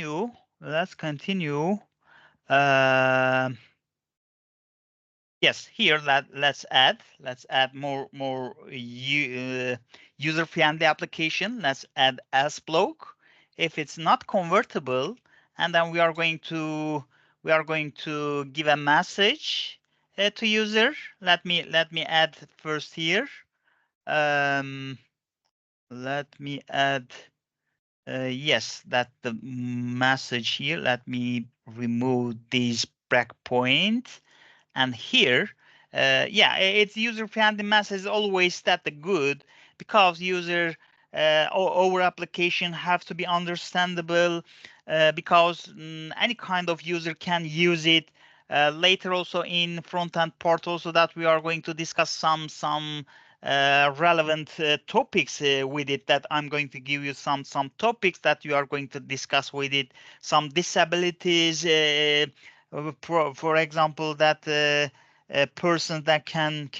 continue. Let's continue. Um Yes, here let's add more user-friendly application. Let's add else block. If it's not convertible, and then we are going to give a message to user. Let me add first here. Um, Let me add yes, that the message here. Let me remove this breakpoint. And here, yeah, it's user-friendly message always that the good, because user our application have to be understandable, because any kind of user can use it. Later also in front-end part also that we are going to discuss some relevant topics with it, that I'm going to give you some topics that you are going to discuss with it, some disabilities, for example, that a person that can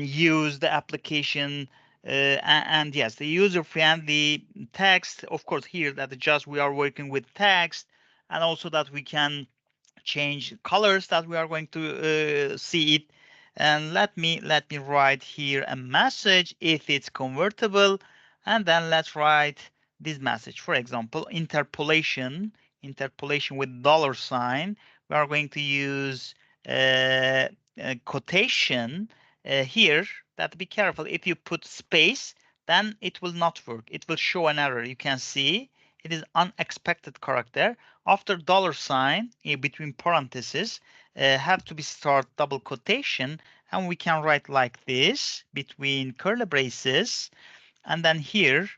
use the application, and yes, the user-friendly text. Of course, here that just we are working with text, and also that we can change colors that we are going to see it. And let me write here a message if it's convertible, and then let's write this message. For example, interpolation with dollar sign. We are going to use a quotation here. That be careful. If you put space, then it will not work. It will show an error. You can see it is unexpected character. After dollar sign between parentheses have to be start double quotation, and we can write like this between curly braces, and then here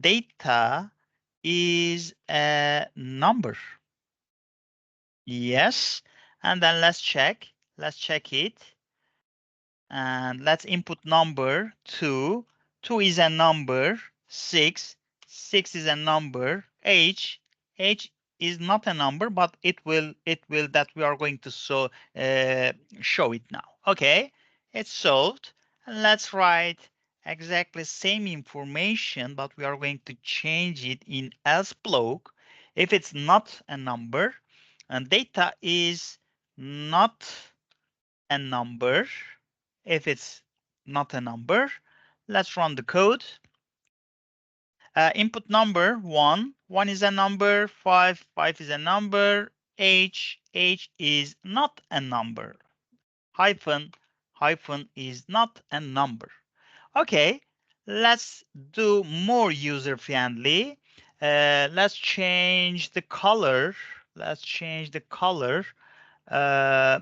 data is a number. Yes, and then let's check it, and let's input number 2. 2 is a number. 6 is a number. Age is not a number, but it will that we are going to show it now. Okay, it's solved. Let's write exactly same information, but we are going to change it in else block. If it's not a number, and data is not a number. If it's not a number, let's run the code. Input number 1. 1 is a number. 5 is a number. Age is not a number. Hyphen is not a number. Okay, let's do more user friendly. Let's change the color. Uh,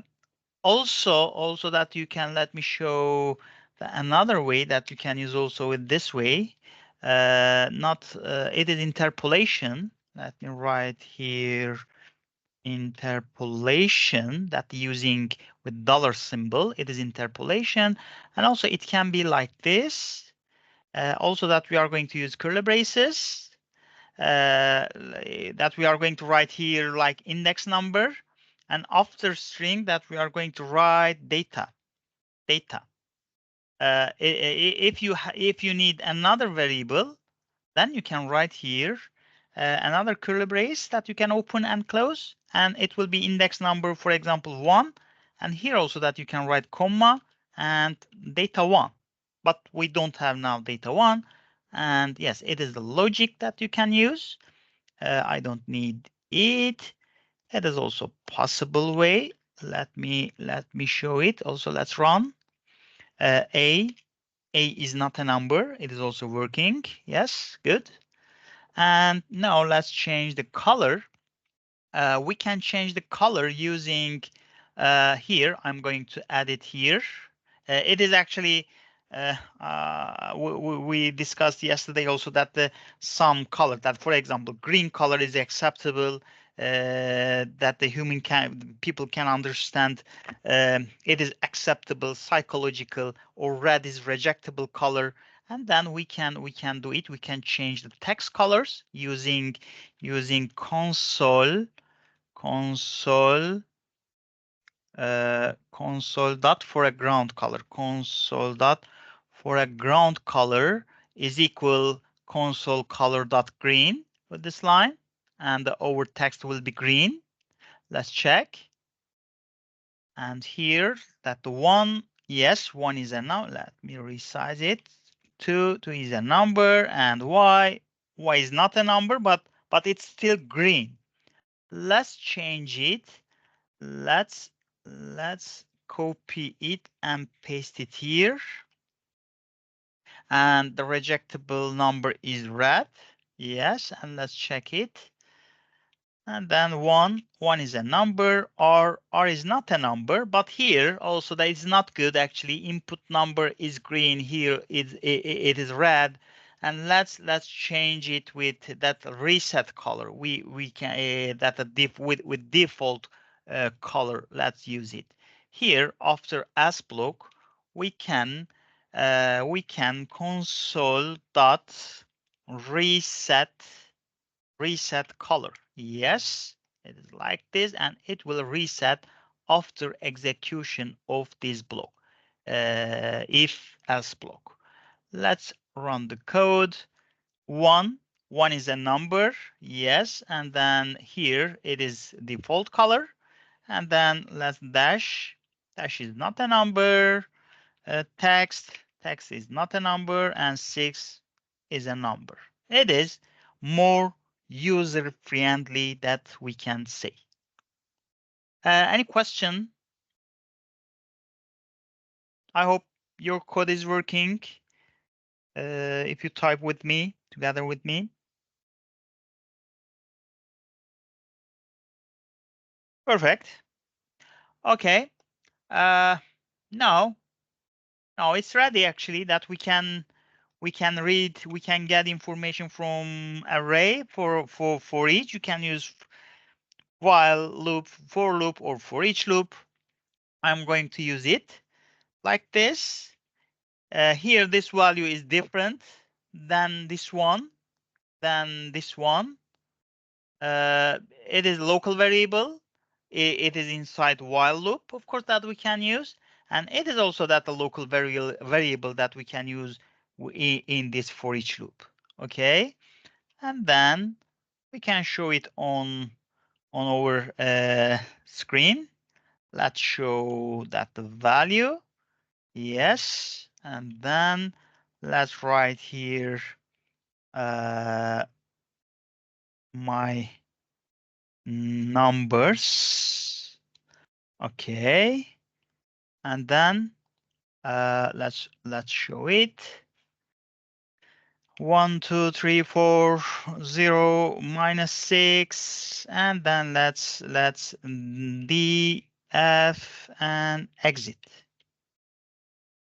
also that you can, let me show another way that you can use also with this way. Not it is interpolation. Let me write here interpolation, that using with dollar symbol. It is interpolation, and also it can be like this. Also that we are going to use curly braces, that we are going to write here like index number, and after string that we are going to write data. If you need another variable, then you can write here another curly brace that you can open and close, and it will be index number, for example, 1. And here also that you can write comma and data 1. But we don't have now data 1. And yes, it is the logic that you can use. I don't need it. It is also possible way. Let me show it. Also, let's run. A is not a number. It is also working. Yes, good. And now let's change the color. We can change the color using here. I'm going to add it here. It is actually we discussed yesterday also that some color, that for example green color is acceptable, that the people can understand. It is acceptable, psychological, or red is rejectable color. And then we can do it. We can change the text colors using console dot for a ground color. Console dot for a ground color is equal console color dot green. with this line, and the over text will be green. Let's check. And here that the one, yes, one is a number. Let me resize it. Two is a number, and y is not a number, but it's still green. Let's change it. Let's copy it and paste it here. And the rejectable number is red. Yes, and let's check it. And then one is a number, r is not a number, but here also that is not good. Actually, input number is green, here it is red. And let's change it with that reset color. We can that a with default color. Let's use it here. After s block, we can console dot reset color. Yes, it is like this, and it will reset after execution of this block, if else block. Let's run the code. One is a number, yes, and then here it is default color, and then let's dash is not a number, text is not a number, and 6 is a number. It is more user friendly that we can say. Any question? I hope your code is working. If you type with me, together with me. Perfect. Okay. No, it's ready actually that we can read, we can get information from array for each. You can use while loop, for loop, or for each loop. I'm going to use it like this. Here, this value is different than this one. It is local variable. It is inside while loop, of course, that we can use. And it is also that the local variable that we can use in this for each loop. Okay. And then we can show it on our screen. Let's show that the value. Yes. And then let's write here my numbers. Okay. And then let's show it. 1, 2, 3, 4, 0, -6, and then let's df and exit.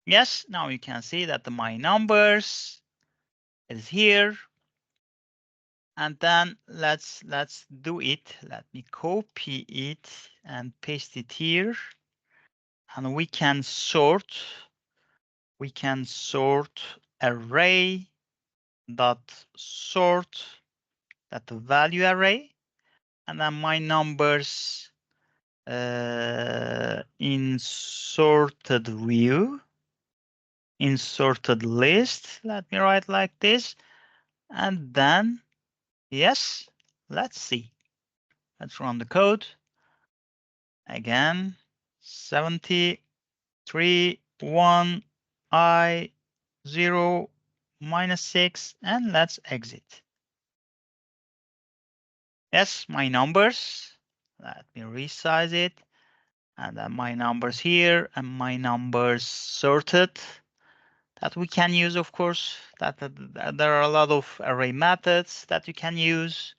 Yes, now you can see that my numbers is here. And then let's do it. Let me copy it and paste it here. And we can sort array dot sort that value array, and then my numbers in sorted view, in sorted list. Let me write like this, and then yes, let's see. Let's run the code again. 73 1 I 0 -6, and let's exit. Yes, my numbers. Let me resize it. And then my numbers here and my numbers sorted that we can use, of course. That there are a lot of array methods that you can use.